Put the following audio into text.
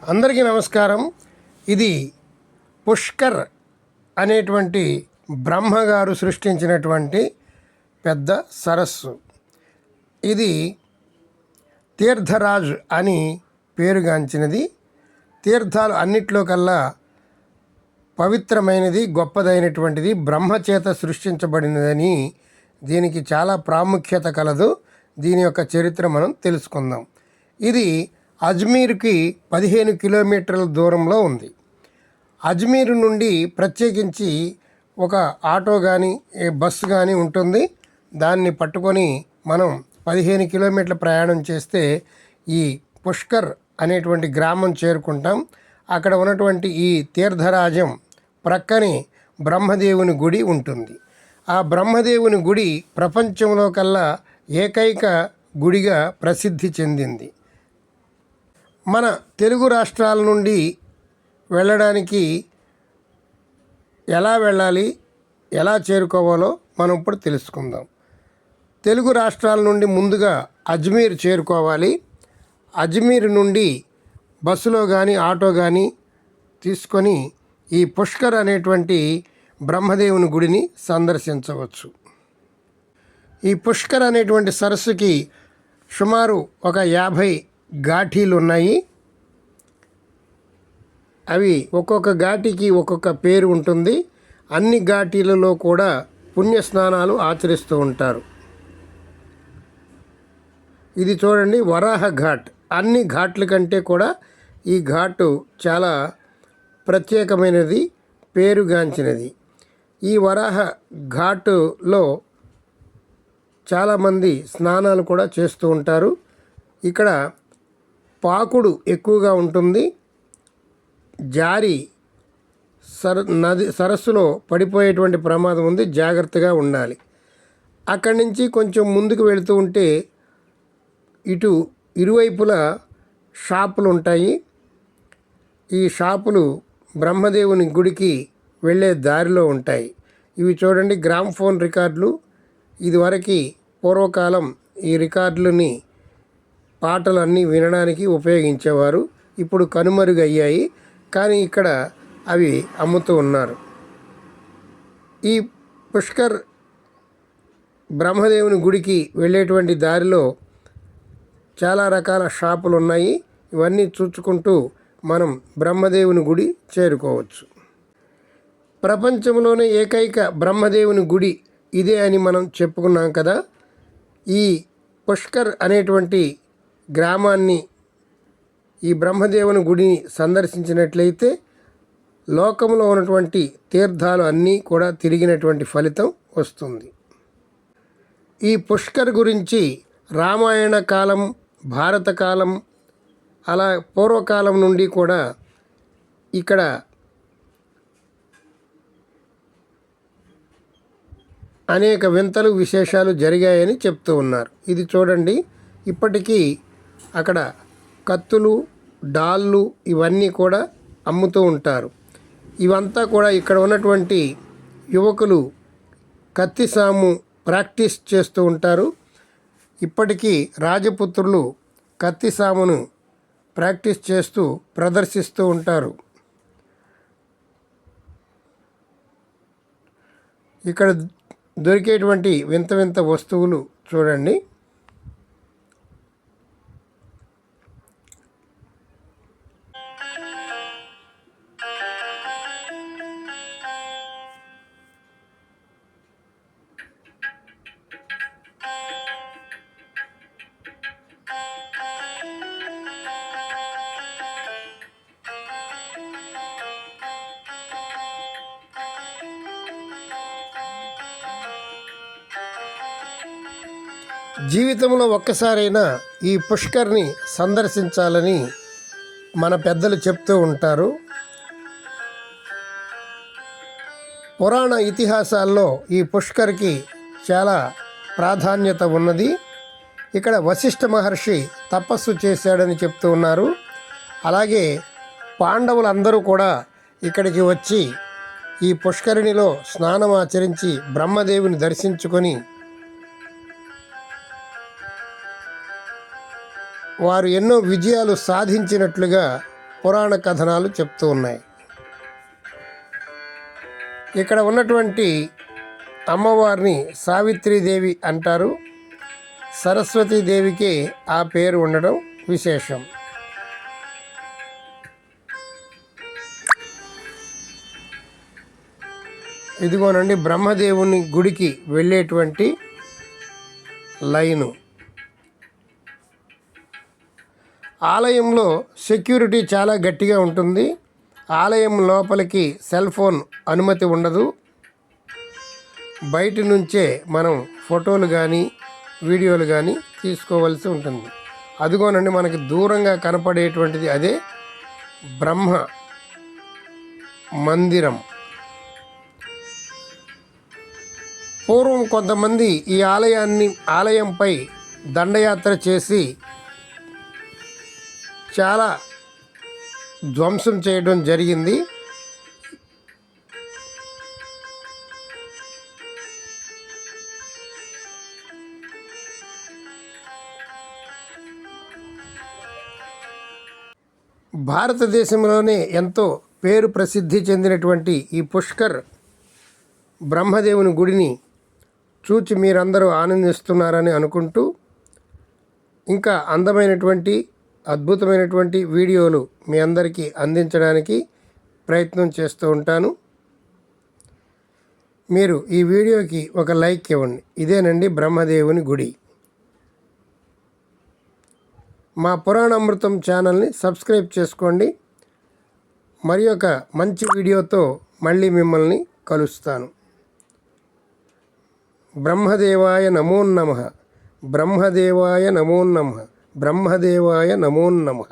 అందరికీ నమస్కారం. ఇది పుష్కర్ అనేటువంటి బ్రహ్మగారు సృష్టించినటువంటి పెద్ద సరస్సు. ఇది తీర్థరాజ్ అని పేరుగాంచినది. తీర్థాలు అన్నిట్లో కల్లా పవిత్రమైనది, గొప్పదైనటువంటిది, బ్రహ్మచేత సృష్టించబడినదని దీనికి చాలా ప్రాముఖ్యత కలదు. దీని యొక్క చరిత్ర మనం తెలుసుకుందాం. ఇది అజ్మీర్కి 15 కిలోమీటర్ల దూరంలో ఉంది. అజ్మీర్ నుండి ప్రత్యేకించి ఒక ఆటో కానీ బస్సు కానీ ఉంటుంది. దాన్ని పట్టుకొని మనం 15 కిలోమీటర్ల ప్రయాణం చేస్తే ఈ పుష్కర్ అనేటువంటి గ్రామం చేరుకుంటాం. అక్కడ ఉన్నటువంటి ఈ తీర్థరాజం ప్రక్కనే బ్రహ్మదేవుని గుడి ఉంటుంది. ఆ బ్రహ్మదేవుని గుడి ప్రపంచంలో కల్లా ఏకైక గుడిగా ప్రసిద్ధి చెందింది. మన తెలుగు రాష్ట్రాల నుండి వెళ్ళడానికి ఎలా వెళ్ళాలి, ఎలా చేరుకోవాలో మనం ఇప్పుడు తెలుసుకుందాం. తెలుగు రాష్ట్రాల నుండి ముందుగా అజ్మీర్ చేరుకోవాలి. అజ్మీర్ నుండి బస్సులో కానీ ఆటో కానీ తీసుకొని ఈ పుష్కర్ అనేటువంటి బ్రహ్మదేవుని గుడిని సందర్శించవచ్చు. ఈ పుష్కర్ అనేటువంటి సరస్సుకి సుమారు ఒక 50 ఘాటీలు ఉన్నాయి. అవి ఒక్కొక్క ఘాటికి ఒక్కొక్క పేరు ఉంటుంది. అన్ని ఘాటీలలో కూడా పుణ్యస్నానాలు ఆచరిస్తూ ఉంటారు. ఇది చూడండి, వరాహ ఘాట్. అన్ని ఘాట్ల కంటే కూడా ఈ ఘాటు చాలా ప్రత్యేకమైనది, పేరుగాంచినది. ఈ వరాహ ఘాటులో చాలామంది స్నానాలు కూడా చేస్తూ ఉంటారు. ఇక్కడ పాకుడు ఎక్కువగా ఉంటుంది. జారి సరస్సులో పడిపోయేటువంటి ప్రమాదం ఉంది, జాగ్రత్తగా ఉండాలి. అక్కడి నుంచి కొంచెం ముందుకు వెళుతూ ఉంటే ఇటు ఇరువైపులా షాపులు ఉంటాయి. ఈ షాపులు బ్రహ్మదేవుని గుడికి వెళ్ళే దారిలో ఉంటాయి. ఇవి చూడండి, గ్రామ్ఫోన్ రికార్డులు. ఇదివరకు పూర్వకాలం ఈ రికార్డులని పాటలన్నీ వినడానికి ఉపయోగించేవారు. ఇప్పుడు కనుమరుగయ్యాయి, కానీ ఇక్కడ అవి అమ్ముతూ ఉన్నారు. ఈ పుష్కర్ బ్రహ్మదేవుని గుడికి వెళ్ళేటువంటి దారిలో చాలా రకాల షాపులు ఉన్నాయి. ఇవన్నీ చూసుకుంటూ మనం బ్రహ్మదేవుని గుడి చేరుకోవచ్చు. ప్రపంచంలోనే ఏకైక బ్రహ్మదేవుని గుడి ఇదే అని మనం చెప్పుకున్నాం కదా. ఈ పుష్కర్ అనేటువంటి గ్రామాన్ని, ఈ బ్రహ్మదేవుని గుడిని సందర్శించినట్లయితే లోకంలో ఉన్నటువంటి తీర్థాలు అన్నీ కూడా తిరిగినటువంటి ఫలితం వస్తుంది. ఈ పుష్కర్ గురించి రామాయణ కాలం, భారత కాలం, అలా పూర్వకాలం నుండి కూడా ఇక్కడ అనేక వింతలు, విశేషాలు జరిగాయని చెప్తూ ఉన్నారు. ఇది చూడండి, ఇప్పటికీ అక్కడ కత్తులు, డాళ్ళు ఇవన్నీ కూడా అమ్ముతూ ఉంటారు. ఇవంతా కూడా ఇక్కడ ఉన్నటువంటి యువకులు కత్తి సాము ప్రాక్టీస్ చేస్తూ ఉంటారు. ఇప్పటికీ రాజపుత్రులు కత్తి సామును ప్రాక్టీస్ చేస్తూ ప్రదర్శిస్తూ ఉంటారు. ఇక్కడ దొరికేటువంటి వింత వింత వస్తువులు చూడండి. జీవితంలో ఒక్కసారైనా ఈ పుష్కర్ని సందర్శించాలని మన పెద్దలు చెప్తూ ఉంటారు. పురాణ ఇతిహాసాల్లో ఈ పుష్కర్కి చాలా ప్రాధాన్యత ఉన్నది. ఇక్కడ వశిష్ఠ మహర్షి తపస్సు చేశాడని చెప్తూ ఉన్నారు. అలాగే పాండవులందరూ కూడా ఇక్కడికి వచ్చి ఈ పుష్కరిణిలో స్నానం ఆచరించి బ్రహ్మదేవుని దర్శించుకొని వారు ఎన్నో విజయాలు సాధించినట్లుగా పురాణ కథనాలు చెప్తూ ఉన్నాయి. ఇక్కడ ఉన్నటువంటి అమ్మవారిని సావిత్రీదేవి అంటారు. సరస్వతీదేవికి ఆ పేరు ఉండడం విశేషం. ఇదిగోనండి బ్రహ్మదేవుని గుడికి వెళ్ళేటువంటి లైను. ఆలయంలో సెక్యూరిటీ చాలా గట్టిగా ఉంటుంది. ఆలయం లోపలికి సెల్ ఫోన్ అనుమతి ఉండదు. బయట నుంచే మనం ఫోటోలు కానీ వీడియోలు కానీ తీసుకోవాల్సి ఉంటుంది. అదిగోనండి మనకి దూరంగా కనపడేటువంటిది అదే బ్రహ్మ మందిరం. పూర్వం కొంతమంది ఈ ఆలయంపై దండయాత్ర చేసి చాలా ధ్వంసం చేయడం జరిగింది. భారతదేశంలోనే ఎంతో పేరు ప్రసిద్ధి చెందినటువంటి ఈ పుష్కర్ బ్రహ్మదేవుని గుడిని చూచి మీరందరూ ఆనందిస్తున్నారని అనుకుంటూ, ఇంకా అందమైనటువంటి అద్భుతమైనటువంటి వీడియోలు మీ అందరికీ అందించడానికి ప్రయత్నం చేస్తూ ఉంటాను. మీరు ఈ వీడియోకి ఒక లైక్ ఇవ్వండి. ఇదేనండి బ్రహ్మదేవుని గుడి. మా పురాణామృతం ఛానల్ని సబ్స్క్రైబ్ చేసుకోండి. మరి ఒక మంచి వీడియోతో మళ్ళీ మిమ్మల్ని కలుస్తాను. బ్రహ్మదేవాయ నమో నమః. బ్రహ్మదేవాయ నమో నమః. బ్రహ్మదేవాయ నమో నమః.